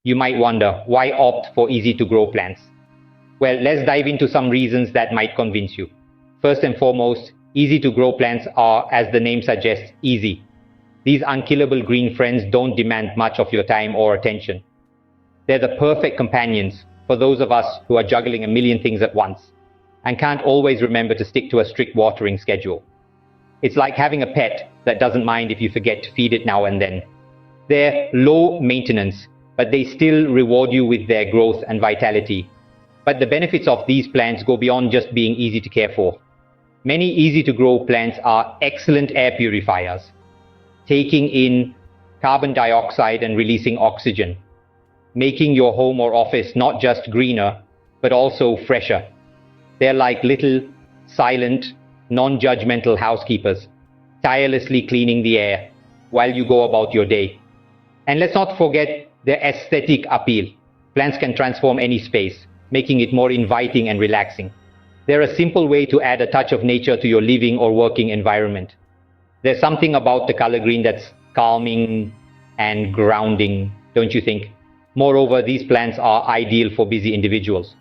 You might wonder, why opt for easy to grow plants? Well, let's dive into some reasons that might convince you. First and foremost, easy to grow plants are, as the name suggests, easy. These unkillable green friends don't demand much of your time or attention. They're the perfect companions for those of us who are juggling a million things at once and can't always remember to stick to a strict watering schedule. It's like having a pet that doesn't mind if you forget to feed it now and then. They're low maintenance, but they still reward you with their growth and vitality. But the benefits of these plants go beyond just being easy to care for. Many easy to grow plants are excellent air purifiers, taking in carbon dioxide and releasing oxygen, making your home or office not just greener, but also fresher. They're like little, silent, non-judgmental housekeepers, tirelessly cleaning the air while you go about your day. And let's not forget their aesthetic appeal. Plants can transform any space, making it more inviting and relaxing. They're a simple way to add a touch of nature to your living or working environment. There's something about the color green that's calming and grounding, don't you think? Moreover, these plants are ideal for busy individuals.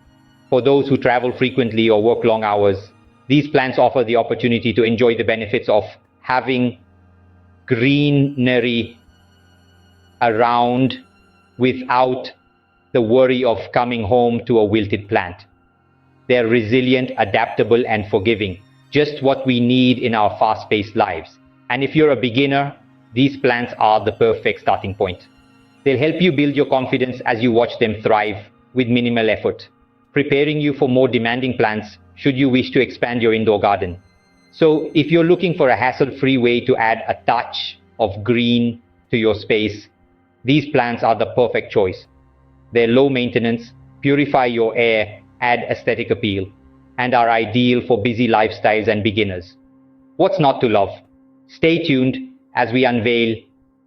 For those who travel frequently or work long hours, these plants offer the opportunity to enjoy the benefits of having greenery around without the worry of coming home to a wilted plant. They're resilient, adaptable, and forgiving, just what we need in our fast-paced lives. And if you're a beginner, these plants are the perfect starting point. They'll help you build your confidence as you watch them thrive with minimal effort, preparing you for more demanding plants should you wish to expand your indoor garden. So if you're looking for a hassle-free way to add a touch of green to your space, these plants are the perfect choice. They're low maintenance, purify your air, add aesthetic appeal, and are ideal for busy lifestyles and beginners. What's not to love? Stay tuned as we unveil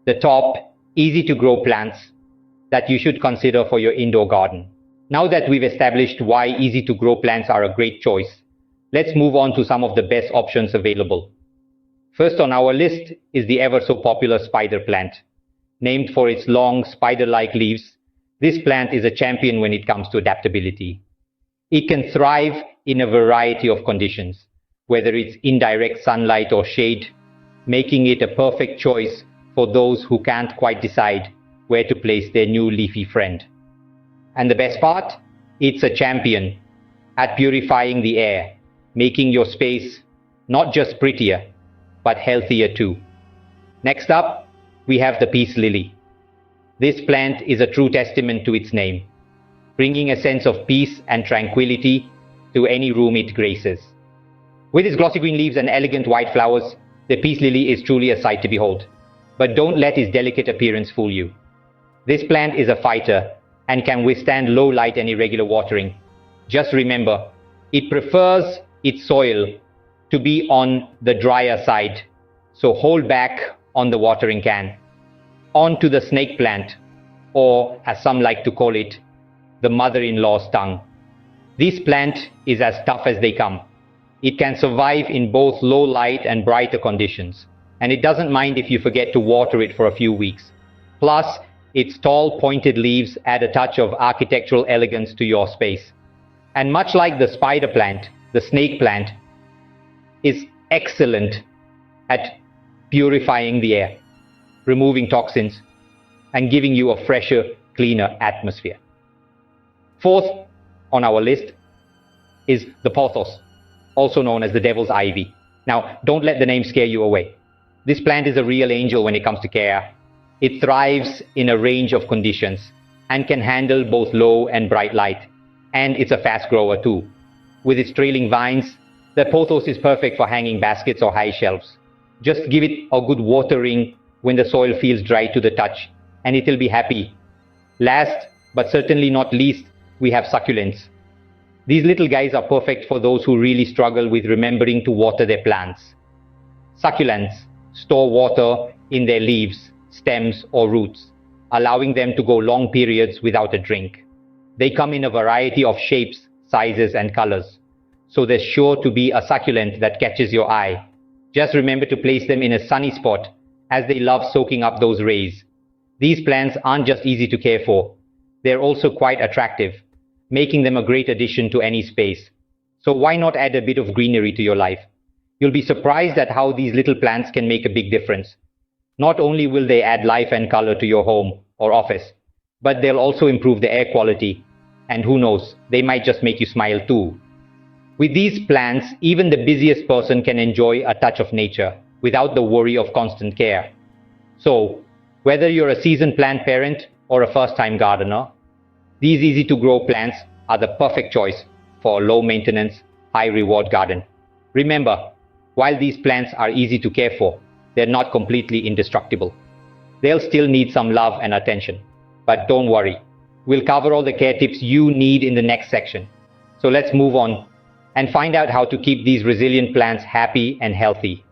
the top easy-to-grow plants that you should consider for your indoor garden. Now that we've established why easy-to-grow plants are a great choice, let's move on to some of the best options available. First on our list is the ever-so-popular spider plant. Named for its long, spider-like leaves, this plant is a champion when it comes to adaptability. It can thrive in a variety of conditions, whether it's indirect sunlight or shade, making it a perfect choice for those who can't quite decide where to place their new leafy friend. And the best part? It's a champion at purifying the air, making your space not just prettier, but healthier too. Next up, we have the peace lily. This plant is a true testament to its name, bringing a sense of peace and tranquility to any room it graces. With its glossy green leaves and elegant white flowers, the peace lily is truly a sight to behold. But don't let its delicate appearance fool you. This plant is a fighter and can withstand low light and irregular watering. Just remember, it prefers its soil to be on the drier side, so hold back on the watering can. On to the snake plant, or as some like to call it, the mother-in-law's tongue. This plant is as tough as they come. It can survive in both low light and brighter conditions, and it doesn't mind if you forget to water it for a few weeks. Plus, its tall, pointed leaves add a touch of architectural elegance to your space. And much like the spider plant, the snake plant is excellent at purifying the air, removing toxins, and giving you a fresher, cleaner atmosphere. Fourth on our list is the pothos, also known as the devil's ivy. Now, don't let the name scare you away. This plant is a real angel when it comes to care. It thrives in a range of conditions and can handle both low and bright light. And it's a fast grower too. With its trailing vines, the pothos is perfect for hanging baskets or high shelves. Just give it a good watering when the soil feels dry to the touch, and it'll be happy. Last, but certainly not least, we have succulents. These little guys are perfect for those who really struggle with remembering to water their plants. Succulents store water in their leaves, stems, or roots, allowing them to go long periods without a drink. They come in a variety of shapes, sizes, and colors, so there's sure to be a succulent that catches your eye. Just remember to place them in a sunny spot, as they love soaking up those rays. These plants aren't just easy to care for. They're also quite attractive, making them a great addition to any space. So why not add a bit of greenery to your life? You'll be surprised at how these little plants can make a big difference. Not only will they add life and color to your home or office, but they'll also improve the air quality. And who knows, they might just make you smile too. With these plants, even the busiest person can enjoy a touch of nature without the worry of constant care. So, whether you're a seasoned plant parent or a first-time gardener, these easy-to-grow plants are the perfect choice for a low-maintenance, high-reward garden. Remember, while these plants are easy to care for, they're not completely indestructible. They'll still need some love and attention. But don't worry, we'll cover all the care tips you need in the next section. So let's move on and find out how to keep these resilient plants happy and healthy.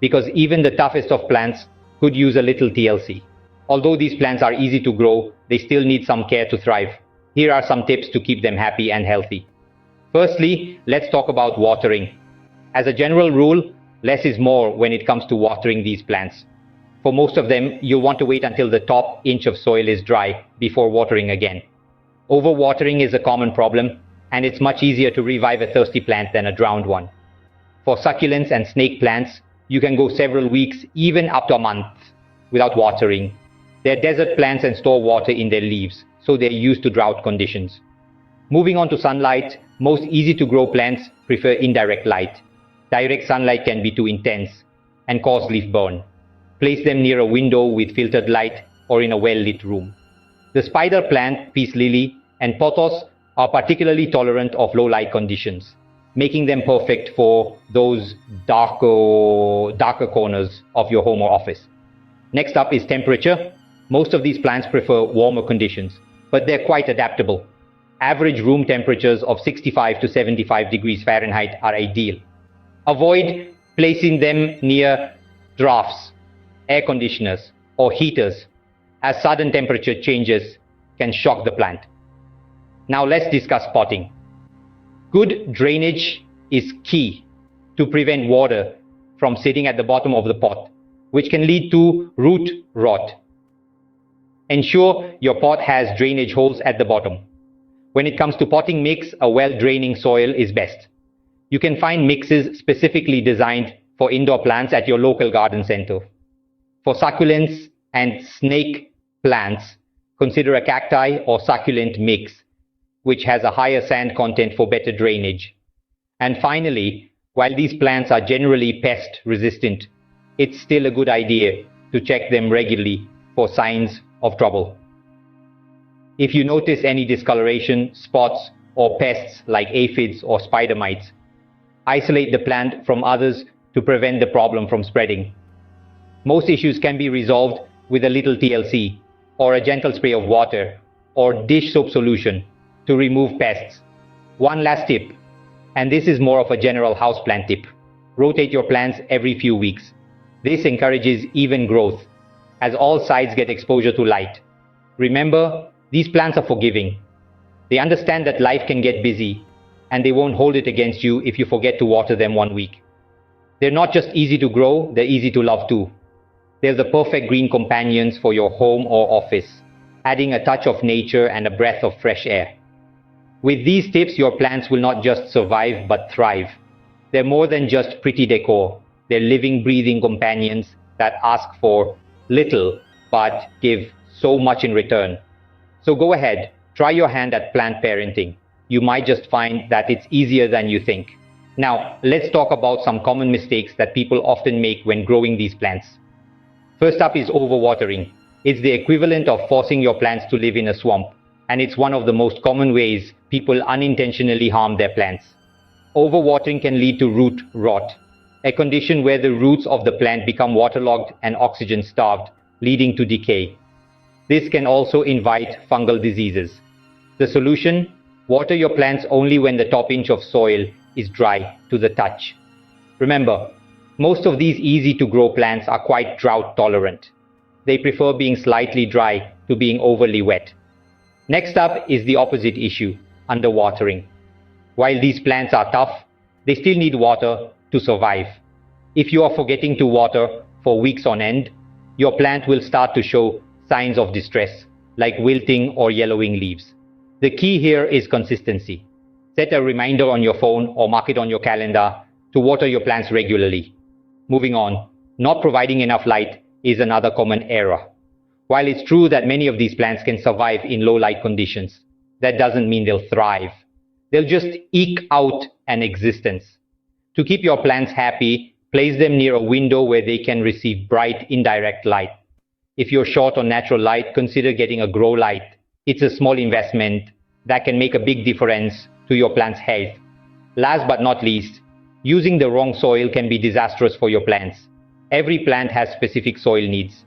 Because even the toughest of plants could use a little TLC. Although these plants are easy to grow, they still need some care to thrive. Here are some tips to keep them happy and healthy. Firstly, let's talk about watering. As a general rule, less is more when it comes to watering these plants. For most of them, you'll want to wait until the top inch of soil is dry before watering again. Overwatering is a common problem, and it's much easier to revive a thirsty plant than a drowned one. For succulents and snake plants, you can go several weeks, even up to a month, without watering. They're desert plants and store water in their leaves, so they're used to drought conditions. Moving on to sunlight, most easy-to-grow plants prefer indirect light. Direct sunlight can be too intense and cause leaf burn. Place them near a window with filtered light or in a well-lit room. The spider plant, peace lily, and pothos are particularly tolerant of low light conditions, making them perfect for those darker corners of your home or office. Next up is temperature. Most of these plants prefer warmer conditions, but they're quite adaptable. Average room temperatures of 65 to 75 degrees Fahrenheit are ideal. Avoid placing them near drafts, air conditioners, or heaters, as sudden temperature changes can shock the plant. Now let's discuss potting. Good drainage is key to prevent water from sitting at the bottom of the pot, which can lead to root rot. Ensure your pot has drainage holes at the bottom. When it comes to potting mix, a well-draining soil is best. You can find mixes specifically designed for indoor plants at your local garden center. For succulents and snake plants, consider a cacti or succulent mix, which has a higher sand content for better drainage. And finally, while these plants are generally pest resistant, it's still a good idea to check them regularly for signs of trouble. If you notice any discoloration, spots, or pests like aphids or spider mites, isolate the plant from others to prevent the problem from spreading. Most issues can be resolved with a little TLC or a gentle spray of water or dish soap solution to remove pests. One last tip, and this is more of a general houseplant tip. Rotate your plants every few weeks. This encourages even growth as all sides get exposure to light. Remember, these plants are forgiving. They understand that life can get busy, and they won't hold it against you if you forget to water them one week. They're not just easy to grow, they're easy to love too. They're the perfect green companions for your home or office, adding a touch of nature and a breath of fresh air. With these tips, your plants will not just survive but thrive. They're more than just pretty decor. They're living, breathing companions that ask for little but give so much in return. So go ahead, try your hand at plant parenting. You might just find that it's easier than you think. Now, let's talk about some common mistakes that people often make when growing these plants. First up is overwatering. It's the equivalent of forcing your plants to live in a swamp, and it's one of the most common ways people unintentionally harm their plants. Overwatering can lead to root rot, a condition where the roots of the plant become waterlogged and oxygen-starved, leading to decay. This can also invite fungal diseases. The solution? Water your plants only when the top inch of soil is dry to the touch. Remember, most of these easy-to-grow plants are quite drought-tolerant. They prefer being slightly dry to being overly wet. Next up is the opposite issue, underwatering. While these plants are tough, they still need water to survive. If you are forgetting to water for weeks on end, your plant will start to show signs of distress. like wilting or yellowing leaves. The key here is consistency. Set a reminder on your phone or mark it on your calendar to water your plants regularly. Moving on, not providing enough light is another common error. While it's true that many of these plants can survive in low light conditions, that doesn't mean they'll thrive. They'll just eke out an existence. To keep your plants happy, place them near a window where they can receive bright, indirect light. If you're short on natural light, consider getting a grow light. It's a small investment that can make a big difference to your plant's health. Last but not least, using the wrong soil can be disastrous for your plants. Every plant has specific soil needs.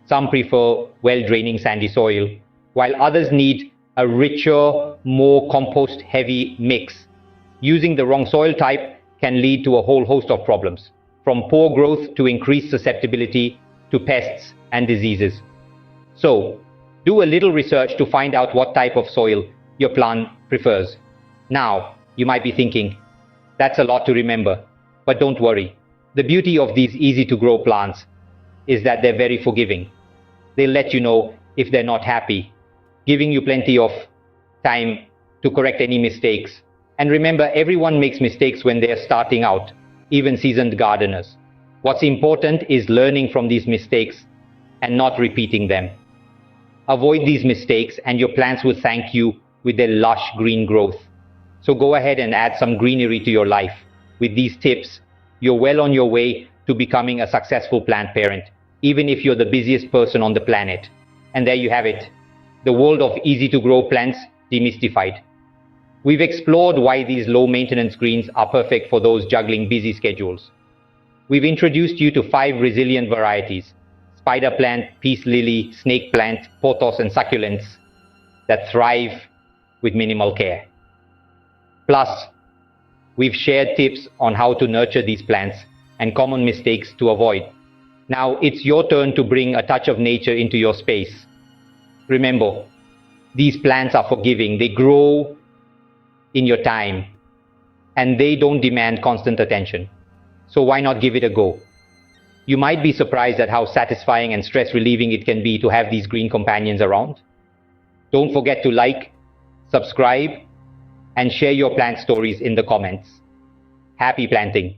Some prefer well-draining sandy soil, while others need a richer, more compost-heavy mix. Using the wrong soil type can lead to a whole host of problems, from poor growth to increased susceptibility to pests and diseases. So, do a little research to find out what type of soil your plant prefers. Now, you might be thinking, that's a lot to remember, but don't worry. The beauty of these easy-to-grow plants is that they're very forgiving. They'll let you know if they're not happy, giving you plenty of time to correct any mistakes. And remember, everyone makes mistakes when they're starting out, even seasoned gardeners. What's important is learning from these mistakes and not repeating them. Avoid these mistakes and your plants will thank you with their lush green growth. So go ahead and add some greenery to your life. With these tips, you're well on your way to becoming a successful plant parent, even if you're the busiest person on the planet. And there you have it, the world of easy-to-grow plants demystified. We've explored why these low-maintenance greens are perfect for those juggling busy schedules. We've introduced you to 5 resilient varieties: spider plant, peace lily, snake plant, pothos, and succulents that thrive with minimal care. Plus, we've shared tips on how to nurture these plants and common mistakes to avoid. Now it's your turn to bring a touch of nature into your space. Remember, these plants are forgiving. They grow in your time and they don't demand constant attention. So why not give it a go? You might be surprised at how satisfying and stress relieving it can be to have these green companions around. Don't forget to like, subscribe, and share your plant stories in the comments. Happy planting!